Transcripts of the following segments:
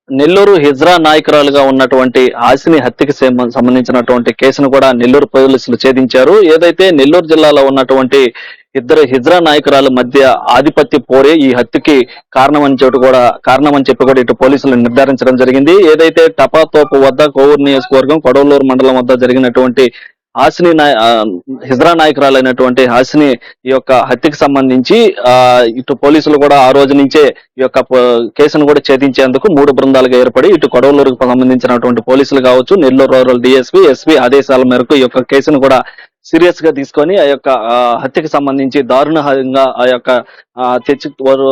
నెల్లూరు హిజ్రా నాయకురాలుగా ఉన్నటువంటి హాసిని హత్యకి సంబంధించినటువంటి కేసును కూడా నెల్లూరు పోలీసులు ఛేదించారు. ఏదైతే నెల్లూరు జిల్లాలో ఉన్నటువంటి ఇద్దరు హిజ్రా నాయకురాల మధ్య ఆధిపత్య పోరే ఈ హత్యకి కారణమని చెప్పి కూడా ఇటు పోలీసులు నిర్ధారించడం జరిగింది. ఏదైతే టపాతోపు వద్ద కోవూరు నియోజకవర్గం కొడవలూరు మండలం వద్ద జరిగినటువంటి హాసిని హిజ్రా నాయకురాలైనటువంటి హాసిని ఈ యొక్క హత్యకి సంబంధించి ఇటు పోలీసులు కూడా ఆ రోజు నుంచే ఈ యొక్క కేసును కూడా ఛేదించేందుకు 3 బృందాలుగా ఏర్పడి ఇటు కొడవలూరుకు సంబంధించినటువంటి పోలీసులు కావచ్చు, నెల్లూరు రూరల్ డిఎస్పీ, ఎస్పీ ఆదేశాల మేరకు ఈ యొక్క కేసును కూడా సీరియస్ గా తీసుకొని ఆ యొక్క హత్యకి సంబంధించి దారుణంగా ఆ యొక్క వారు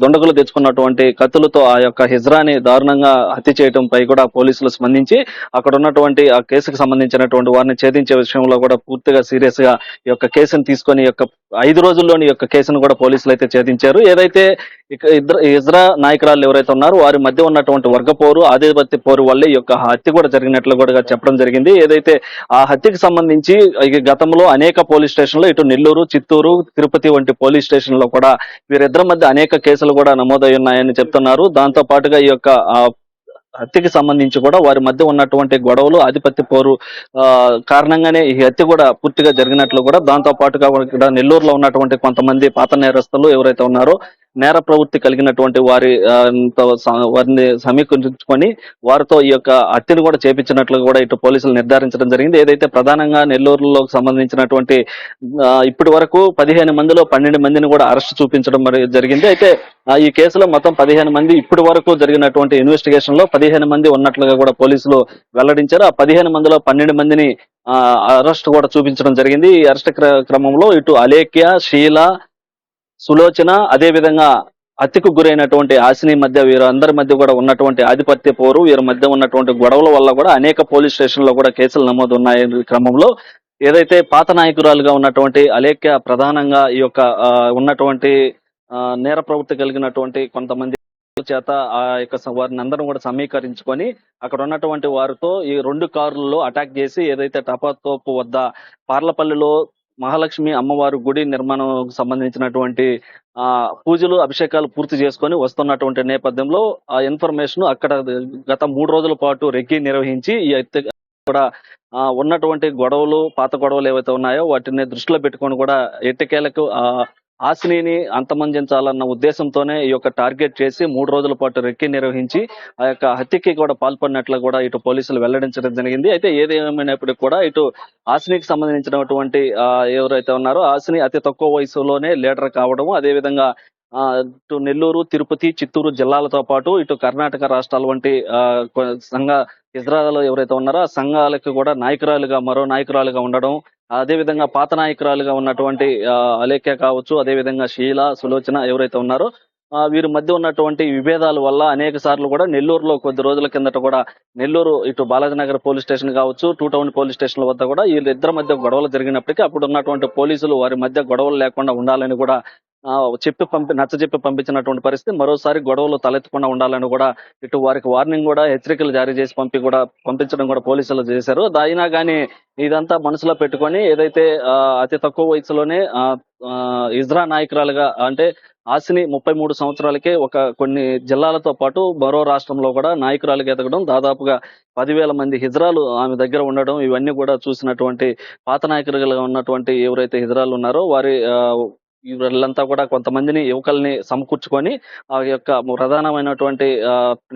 దుండగులు తెచ్చుకున్నటువంటి కత్తులతో ఆ యొక్క హిజ్రాని దారుణంగా హత్య చేయడంపై కూడా పోలీసులు స్పందించి అక్కడ ఉన్నటువంటి ఆ కేసుకు సంబంధించినటువంటి వారిని ఛేదించే విషయంలో కూడా పూర్తిగా సీరియస్ గా ఈ యొక్క కేసును తీసుకొని ఈ యొక్క 5 రోజుల్లోని యొక్క కేసును కూడా పోలీసులు అయితే ఛేదించారు. ఏదైతే ఇద్దరు హిజ్రా నాయకురాలు ఎవరైతే ఉన్నారో వారి మధ్య ఉన్నటువంటి వర్గ పోరు, ఆధిపత్య పోరు వల్లే ఈ యొక్క హత్య కూడా జరిగినట్లు కూడా చెప్పడం జరిగింది. ఏదైతే ఆ హత్యకి సంబంధించి గతంలో అనేక పోలీస్ స్టేషన్లో ఇటు నెల్లూరు, చిత్తూరు, తిరుపతి వంటి పోలీస్ స్టేషన్లో కూడా వీరిద్దరి మధ్య అనేక కేసులు కూడా నమోదై ఉన్నాయని చెప్తున్నారు. దాంతో పాటుగా ఈ యొక్క హత్యకి సంబంధించి కూడా వారి మధ్య ఉన్నటువంటి గొడవలు, ఆధిపత్య పోరు కారణంగానే ఈ హత్య కూడా పూర్తిగా జరిగినట్లు కూడా, దాంతో పాటుగా ఇక్కడ నెల్లూరులో ఉన్నటువంటి కొంతమంది పాత నేరస్తులు ఎవరైతే ఉన్నారో నేర ప్రవృత్తి కలిగినటువంటి వారిని సమీకరించుకొని వారితో ఈ యొక్క హత్యను కూడా చేపించినట్లు కూడా ఇటు పోలీసులు నిర్ధారించడం జరిగింది. ఏదైతే ప్రధానంగా నెల్లూరులో సంబంధించినటువంటి ఇప్పటి వరకు 15 మందిలో 12 మందిని కూడా అరెస్ట్ చూపించడం జరిగింది. అయితే ఈ కేసులో మొత్తం 15 మంది ఇప్పటి వరకు జరిగినటువంటి ఇన్వెస్టిగేషన్ లో 15 మంది ఉన్నట్లుగా కూడా పోలీసులు వెల్లడించారు. ఆ 15 మందిలో 12 మందిని అరెస్ట్ కూడా చూపించడం జరిగింది. ఈ అరెస్ట్ క్రమంలో ఇటు అలేఖ్య, షీల, సులోచన, అదే విధంగా హత్యకు గురైనటువంటి హాసిని మధ్య వీరందరి మధ్య కూడా ఉన్నటువంటి ఆధిపత్య పోరు, వీరి మధ్య ఉన్నటువంటి గొడవల వల్ల కూడా అనేక పోలీస్ స్టేషన్లో కూడా కేసులు నమోదు ఉన్నాయి. క్రమంలో ఏదైతే పాత నాయకురాలుగా ఉన్నటువంటి అలేఖ్య ప్రధానంగా ఈ యొక్క ఉన్నటువంటి నేర ప్రవృత్తి కలిగినటువంటి కొంతమంది చేత ఆ యొక్క వారిని అందరం కూడా సమీకరించుకొని అక్కడ ఉన్నటువంటి వారితో ఈ 2 కార్లలో అటాక్ చేసి ఏదైతే టపాతోపు వద్ద పార్లపల్లిలో మహాలక్ష్మి అమ్మవారు గుడి నిర్మాణం సంబంధించినటువంటి పూజలు, అభిషేకాలు పూర్తి చేసుకొని వస్తున్నటువంటి నేపథ్యంలో ఆ ఇన్ఫర్మేషన్ అక్కడ గత 3 రోజుల పాటు రెక్కి నిర్వహించి ఈ కూడా ఉన్నటువంటి గొడవలు, పాత గొడవలు ఏవైతే ఉన్నాయో వాటిని దృష్టిలో పెట్టుకొని కూడా ఎట్టకేలకు హాసినిని అంతమొందించాలన్న ఉద్దేశంతోనే ఈ యొక్క టార్గెట్ చేసి 3 రోజుల పాటు రెక్కి నిర్వహించి ఆ యొక్క హత్యకి కూడా పాల్పడినట్లు కూడా ఇటు పోలీసులు వెల్లడించడం జరిగింది. అయితే ఏది ఏమైనప్పటికీ కూడా ఇటు హాసినికి సంబంధించినటువంటి ఎవరైతే ఉన్నారో హాసిని అతి తక్కువ వయసులోనే లీడర్ కావడము, అదేవిధంగా ఇటు నెల్లూరు, తిరుపతి, చిత్తూరు జిల్లాలతో పాటు ఇటు కర్ణాటక రాష్ట్రాల వంటి సంఘ ఇజ్రాయల్ ఎవరైతే ఉన్నారో ఆ సంఘాలకు కూడా మరో నాయకురాలుగా ఉండడం, అదే విధంగా పాత నాయకురాలుగా ఉన్నటువంటి అలేఖ్య కావచ్చు, అదే విధంగా షీల, సులోచన ఎవరైతే ఉన్నారో వీరి మధ్య ఉన్నటువంటి విభేదాల వల్ల అనేక సార్లు కూడా నెల్లూరులో కొద్ది రోజుల కిందట కూడా నెల్లూరు ఇటు బాలాజీనగర్ పోలీస్ స్టేషన్ కావచ్చు, 2 టౌన్ పోలీస్ స్టేషన్ల వద్ద కూడా వీళ్ళిద్దరి మధ్య గొడవలు జరిగినప్పటికీ అప్పుడు ఉన్నటువంటి పోలీసులు వారి మధ్య గొడవలు లేకుండా ఉండాలని కూడా నచ్చజెప్పి పంపించినటువంటి పరిస్థితి. మరోసారి గొడవలు తలెత్తకుండా ఉండాలని కూడా ఇటు వారికి వార్నింగ్ కూడా, హెచ్చరికలు జారీ చేసి పంపించడం కూడా పోలీసులు చేశారు. అయినా కానీ ఇదంతా మనసులో పెట్టుకొని ఏదైతే అతి తక్కువ వయసులోనే ఇజ్రా నాయకురాలుగా అంటే హాసిని 33 సంవత్సరాలకే కొన్ని జిల్లాలతో పాటు మరో రాష్ట్రంలో కూడా నాయకురాలుగా ఎదగడం, దాదాపుగా 10,000 మంది హిజ్రాలు ఆమె దగ్గర ఉండడం, ఇవన్నీ కూడా చూసినటువంటి పాత నాయకులుగా ఉన్నటువంటి ఎవరైతే హిజ్రాలు ఉన్నారో వీళ్ళంతా కూడా కొంతమందిని యువకుల్ని సమకూర్చుకొని ఆ యొక్క ప్రధానమైనటువంటి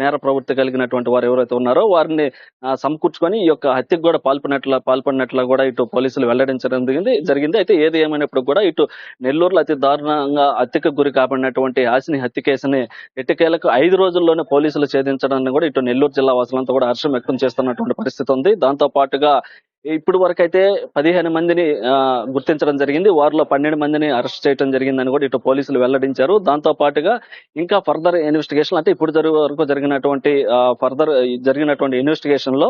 నేర ప్రవృత్తి కలిగినటువంటి వారు ఎవరైతే ఉన్నారో వారిని సమకూర్చుకొని ఈ యొక్క హత్యకు కూడా పాల్పడినట్లు కూడా ఇటు పోలీసులు వెల్లడించడం జరిగింది. అయితే ఏది ఏమైనప్పుడు కూడా ఇటు నెల్లూరులో అతి దారుణంగా హత్యకు గురి కాబడినటువంటి హాసిని హత్య కేసుని ఎట్టకేలకు 5 రోజుల్లోనే పోలీసులు ఛేదించడాన్ని కూడా ఇటు నెల్లూరు జిల్లా వాసులంతా కూడా హర్షం వ్యక్తం చేస్తున్నటువంటి పరిస్థితి ఉంది. దాంతో పాటుగా ఇప్పుడు వరకైతే 15 మందిని గుర్తించడం జరిగింది. వారిలో 12 మందిని అరెస్ట్ చేయడం జరిగిందని కూడా ఇటు పోలీసులు వెల్లడించారు. దాంతో పాటుగా ఇంకా ఫర్దర్ ఇన్వెస్టిగేషన్ అంటే ఇప్పుడు వరకు జరిగినటువంటి ఇన్వెస్టిగేషన్ లో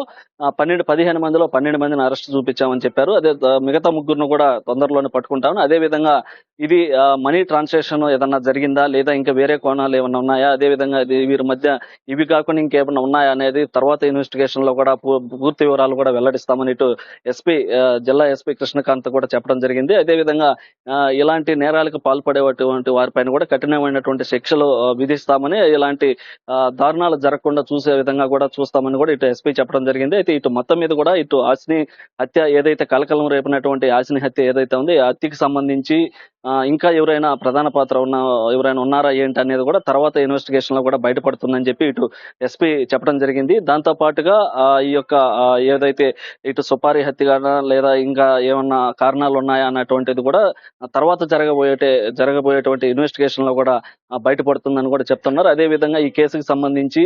15 మందిలో 12 మందిని అరెస్ట్ చూపించామని చెప్పారు. అదే మిగతా 3 కూడా తొందరలోనే పట్టుకుంటామని, అదే విధంగా ఇది మనీ ట్రాన్సాక్షన్ ఏదన్నా జరిగిందా? లేదా ఇంకా వేరే కోణాలు ఏమన్నా ఉన్నాయా? అదేవిధంగా వీరి మధ్య ఇవి కాకుండా ఇంకేమన్నా ఉన్నాయా అనేది తర్వాత ఇన్వెస్టిగేషన్‌లో కూడా పూర్తి వివరాలు కూడా వెల్లడిస్తామని ఇటు జిల్లా ఎస్పీ కృష్ణకాంత్ కూడా చెప్పడం జరిగింది. అదేవిధంగా ఇలాంటి నేరాలకు పాల్పడేటువంటి వారిపైన కూడా కఠినమైనటువంటి శిక్షలు విధిస్తామని, ఇలాంటి దారుణాలు జరగకుండా చూసే విధంగా కూడా చూస్తామని కూడా ఇటు ఎస్పీ చెప్పడం జరిగింది. అయితే ఇటు మొత్తం మీద కూడా ఇటు హాసిని హత్య ఏదైతే కలకలం రేపినటువంటి హాసిని హత్య ఏదైతే ఉందో, ఈ హత్యకి సంబంధించి ఇంకా ఎవరైనా ప్రధాన పాత్ర ఎవరైనా ఉన్నారా ఏంటి అనేది కూడా తర్వాత ఇన్వెస్టిగేషన్ లో కూడా బయటపడుతుందని చెప్పి ఇటు ఎస్పీ చెప్పడం జరిగింది. దాంతో పాటుగా ఈ యొక్క ఏదైతే ఇటు సుపారీ హత్య గానా లేదా ఇంకా ఏమన్నా కారణాలు ఉన్నాయా అన్నటువంటిది కూడా తర్వాత జరగబోయేటువంటి ఇన్వెస్టిగేషన్ లో కూడా బయటపడుతుందని కూడా చెప్తున్నారు. అదే విధంగా ఈ కేసుకు సంబంధించి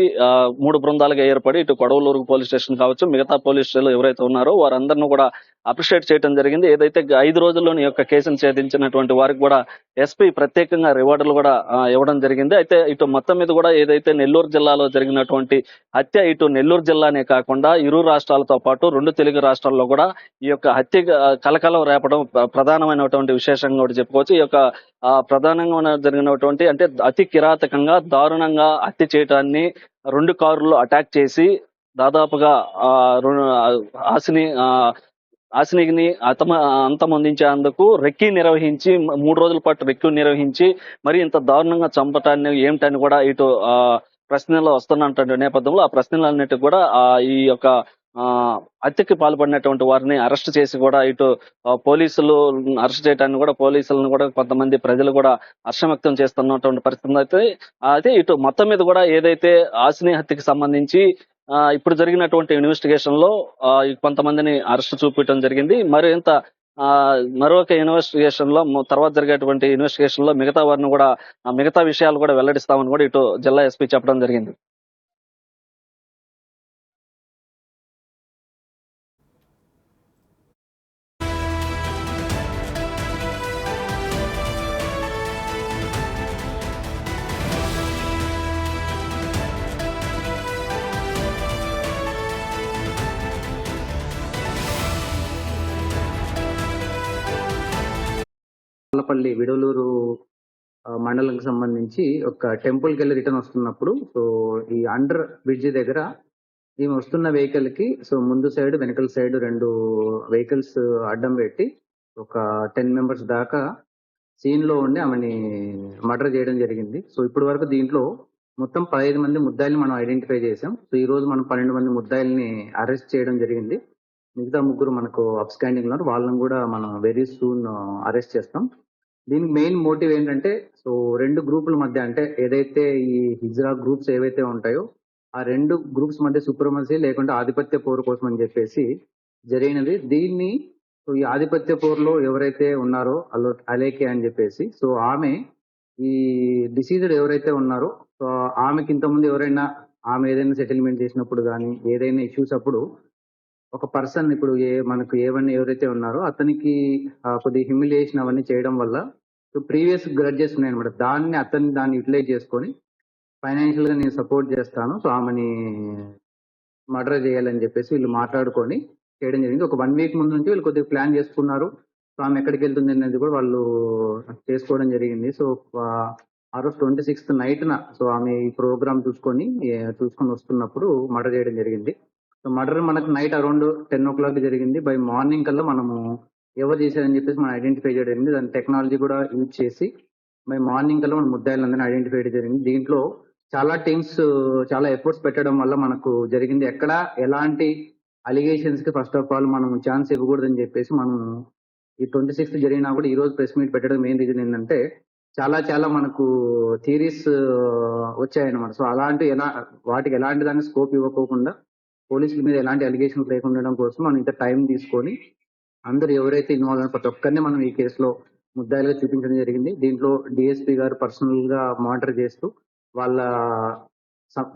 3 బృందాలుగా ఏర్పడి ఇటు కొడవలూరు పోలీస్ స్టేషన్ కావచ్చు, మిగతా పోలీస్ స్టేషన్లు ఎవరైతే ఉన్నారో వారందరినీ కూడా అప్రిషియేట్ చేయడం జరిగింది. ఏదైతే 5 రోజుల్లోని యొక్క కేసును ఛేదించినటువంటి వారికి కూడా ఎస్పీ ప్రత్యేకంగా రివార్డులు కూడా ఇవ్వడం జరిగింది. అయితే ఇటు మొత్తం మీద కూడా ఏదైతే నెల్లూరు జిల్లాలో జరిగినటువంటి హత్య ఇటు నెల్లూరు జిల్లానే కాకుండా ఇరు రాష్ట్రాలతో పాటు 2 తెలుగు రాష్ట్రాల్లో కూడా ఈ యొక్క హత్య కలకలం రేపడం ప్రధానమైనటువంటి విశేషంగా కూడా చెప్పుకోవచ్చు. ఈ యొక్క ప్రధానంగా జరిగినటువంటి అంటే అతి కిరాతకంగా దారుణంగా హత్య చేయటాన్ని 2 కార్లు అటాక్ చేసి దాదాపుగా హాసిని హాసినిని అంతమొందించేందుకు రెక్కీ నిర్వహించి 3 రోజుల పాటు రెక్కీ నిర్వహించి మరి ఇంత దారుణంగా చంపటాన్ని ఏమిటని కూడా ఇటు ప్రశ్నలు వస్తున్నటువంటి నేపథ్యంలో ఆ ప్రశ్నలన్నిటికీ కూడా ఈ యొక్క హత్యకి పాల్పడినటువంటి వారిని అరెస్ట్ చేసి కూడా ఇటు పోలీసులు అరెస్ట్ చేయడాన్ని కూడా పోలీసులను కూడా కొంతమంది ప్రజలు కూడా హర్షం వ్యక్తం చేస్తున్నటువంటి పరిస్థితి అయితే ఇటు మొత్తం మీద కూడా ఏదైతే హాసిని హత్యకి సంబంధించి ఇప్పుడు జరిగినటువంటి ఇన్వెస్టిగేషన్ లో కొంతమందిని అరెస్ట్ చూపించడం జరిగింది. మరొక ఇన్వెస్టిగేషన్ లో తర్వాత జరిగేటువంటి ఇన్వెస్టిగేషన్ లో మిగతా వారిని కూడా మిగతా విషయాలు కూడా వెల్లడిస్తామని కూడా ఇటు జిల్లా ఎస్పీ చెప్పడం జరిగింది. పల్లి విడవలూరు మండలంకి సంబంధించి ఒక టెంపుల్కి వెళ్ళి రిటర్న్ వస్తున్నప్పుడు సో ఈ అండర్ బ్రిడ్జి దగ్గర ఈమె వస్తున్న వెహికల్ కి సో ముందు సైడ్ వెనకల సైడ్ 2 వెహికల్స్ అడ్డం పెట్టి ఒక 10 మెంబర్స్ దాకా సీన్ లో ఉండి ఆమెని మర్డర్ చేయడం జరిగింది. సో ఇప్పటి వరకు దీంట్లో మొత్తం 15 మంది ముద్దాయిల్ని మనం ఐడెంటిఫై చేసాం. సో ఈ రోజు మనం 12 మంది ముద్దాయిల్ని అరెస్ట్ చేయడం జరిగింది. మిగతా 3 మనకు అప్స్టాండింగ్ ఉన్నారు, వాళ్ళని కూడా మనం వెరీ సూన్ అరెస్ట్ చేస్తాం. దీనికి మెయిన్ మోటివ్ ఏంటంటే సో 2 గ్రూపుల మధ్య అంటే ఏదైతే ఈ హిజ్రా గ్రూప్స్ ఏవైతే ఉంటాయో ఆ 2 గ్రూప్స్ మధ్య సుప్రమసీ లేకుంటే ఆధిపత్య పోరు కోసం అని చెప్పేసి జరిగినది. దీన్ని సో ఈ ఆధిపత్య పోరులో ఎవరైతే ఉన్నారో అలేకే అని చెప్పేసి సో ఆమె ఈ డిసీజ్డ్ ఎవరైతే ఉన్నారో సో ఆమెకి ఇంతకుముందు ఎవరైనా ఆమె ఏదైనా సెటిల్మెంట్ చేసినప్పుడు కానీ ఏదైనా ఇష్యూస్ అప్పుడు ఒక పర్సన్ ఇప్పుడు మనకు ఏవన్నీ ఎవరైతే ఉన్నారో అతనికి కొద్ది హ్యూమిలియేషన్ అవన్నీ చేయడం వల్ల సో ప్రీవియస్ గ్రడ్జెస్ ఉన్నాయన్నమాట. దాన్ని యూటిలైజ్ చేసుకొని ఫైనాన్షియల్ గా నేను సపోర్ట్ చేస్తాను సో ఆమెని మర్డర్ చేయాలని చెప్పేసి వీళ్ళు మాట్లాడుకొని చేయడం జరిగింది. ఒక 1 వీక్ ముందు నుంచి వీళ్ళు కొద్దిగా ప్లాన్ చేసుకున్నారు. సో ఆమె ఎక్కడికి వెళ్తుంది అనేది కూడా వాళ్ళు చేసుకోవడం జరిగింది. సో ఆ రోజు 26th నైట్న సో ఆమె ఈ ప్రోగ్రామ్ చూసుకొని వస్తున్నప్పుడు మర్డర్ చేయడం జరిగింది. సో మర్డర్ మనకు నైట్ అరౌండ్ 10 o'clock జరిగింది. బై మార్నింగ్ కల్లా మనము ఎవరు చేశారని చెప్పేసి మనం ఐడెంటిఫై చేయడం జరిగింది. దాని టెక్నాలజీ కూడా యూజ్ చేసి బై మార్నింగ్ కల్లా మనం ముద్దాయిలందరినీ ఐడెంటిఫై చేయడం జరిగింది. దీంట్లో చాలా టీమ్స్ చాలా ఎఫర్ట్స్ పెట్టడం వల్ల మనకు జరిగింది. ఎక్కడ ఎలాంటి అలిగేషన్స్ కి ఫస్ట్ ఆఫ్ ఆల్ మనం ఛాన్స్ ఇవ్వకూడదని చెప్పేసి మనం ఈ 26th జరిగినా కూడా ఈ రోజు ప్రెస్ మీట్ పెట్టడం మెయిన్ రీజన్ ఏంటంటే చాలా మనకు థియరీస్ వచ్చాయన్నమాట. సో వాటికి ఎలాంటి దాన్ని స్కోప్ ఇవ్వకోకుండా పోలీసుల మీద ఎలాంటి అలిగేషన్స్ లేకుండా ఉండడం కోసం మనం ఇంత టైం తీసుకొని అందరూ ఎవరైతే ఇన్వాల్వ్ అయిన ప్రతి ఒక్కరిని మనం ఈ కేసులో ముద్దాయిలుగా చూపించడం జరిగింది. దీంట్లో డిఎస్పీ గారు పర్సనల్ గా మానిటర్ చేస్తూ వాళ్ళ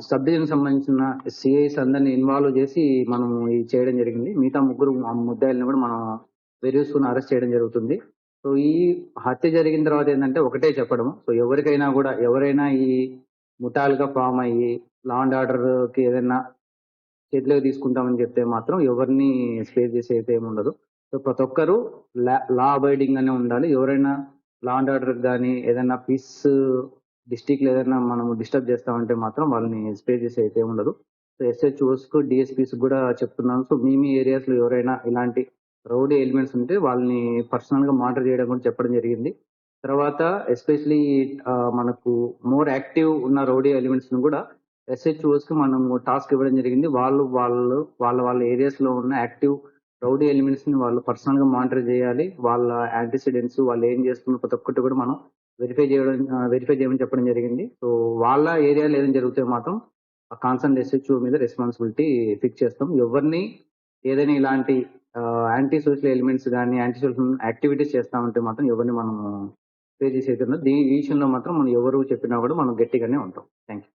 సబ్ డివిజన్ సంబంధించిన సిఐస్ అందరినీ ఇన్వాల్వ్ చేసి మనం ఇది చేయడం జరిగింది. మిగతా 3 ముద్దాయిల్ని కూడా మనం వెరియూస్కుని అరెస్ట్ చేయడం జరుగుతుంది. సో ఈ హత్య జరిగిన తర్వాత ఏంటంటే ఒకటే చెప్పడం, సో ఎవరైనా ఈ ముఠాలుగా ఫామ్ అయ్యి లా అండ్ ఆర్డర్ కి ఏదైనా చేతిలోకి తీసుకుంటామని చెప్తే మాత్రం ఎవరిని స్పేస్ చేసే అయితే ఏమి ఉండదు. సో ప్రతి ఒక్కరు లా అబైడింగ్ గానే ఉండాలి. ఎవరైనా లా అండ్ ఆర్డర్ కానీ ఏదైనా పీస్ డిస్టిక్ ఏదైనా మనం డిస్టర్బ్ చేస్తామంటే మాత్రం వాళ్ళని స్పే చేసి అయితే ఉండదు. సో ఎస్హెచ్ఓస్ కు డిఎస్పీస్ కూడా చెప్తున్నాను. సో మీ ఏరియాస్ లో ఎవరైనా ఇలాంటి రౌడీ ఎలిమెంట్స్ ఉంటే వాళ్ళని పర్సనల్ గా మానిటర్ చేయడం కూడా చెప్పడం జరిగింది. తర్వాత ఎస్పెషలీ మనకు మోర్ యాక్టివ్ ఉన్న రౌడీ ఎలిమెంట్స్ ను కూడా ఎస్హెచ్ఓస్ కి మనము టాస్క్ ఇవ్వడం జరిగింది. వాళ్ళ ఏరియాస్ లో ఉన్న యాక్టివ్ రౌడీ ఎలిమెంట్స్ ని వాళ్ళు పర్సనల్ గా మానిటర్ చేయాలి. వాళ్ళ యాంటిసిడెంట్స్ వాళ్ళు ఏం చేస్తున్నారు ప్రతి ఒక్కటి కూడా మనం వెరిఫై చేయమని చెప్పడం జరిగింది. సో వాళ్ళ ఏరియాలో ఏదైనా జరిగితే మాత్రం కాన్సర్న్ ఎస్హెచ్ఓ మీద రెస్పాన్సిబిలిటీ ఫిక్స్ చేస్తాం. ఎవరిని ఏదైనా ఇలాంటి యాంటీ సోషల్ ఎలిమెంట్స్ కానీ యాంటీ సోషల్ యాక్టివిటీస్ చేస్తామంటే మాత్రం ఎవరిని మనం పే చేసేది ఉండదు. ఈ విషయంలో మాత్రం మనం ఎవరు చెప్పినా కూడా మనం గట్టిగానే ఉంటాం. Thank you.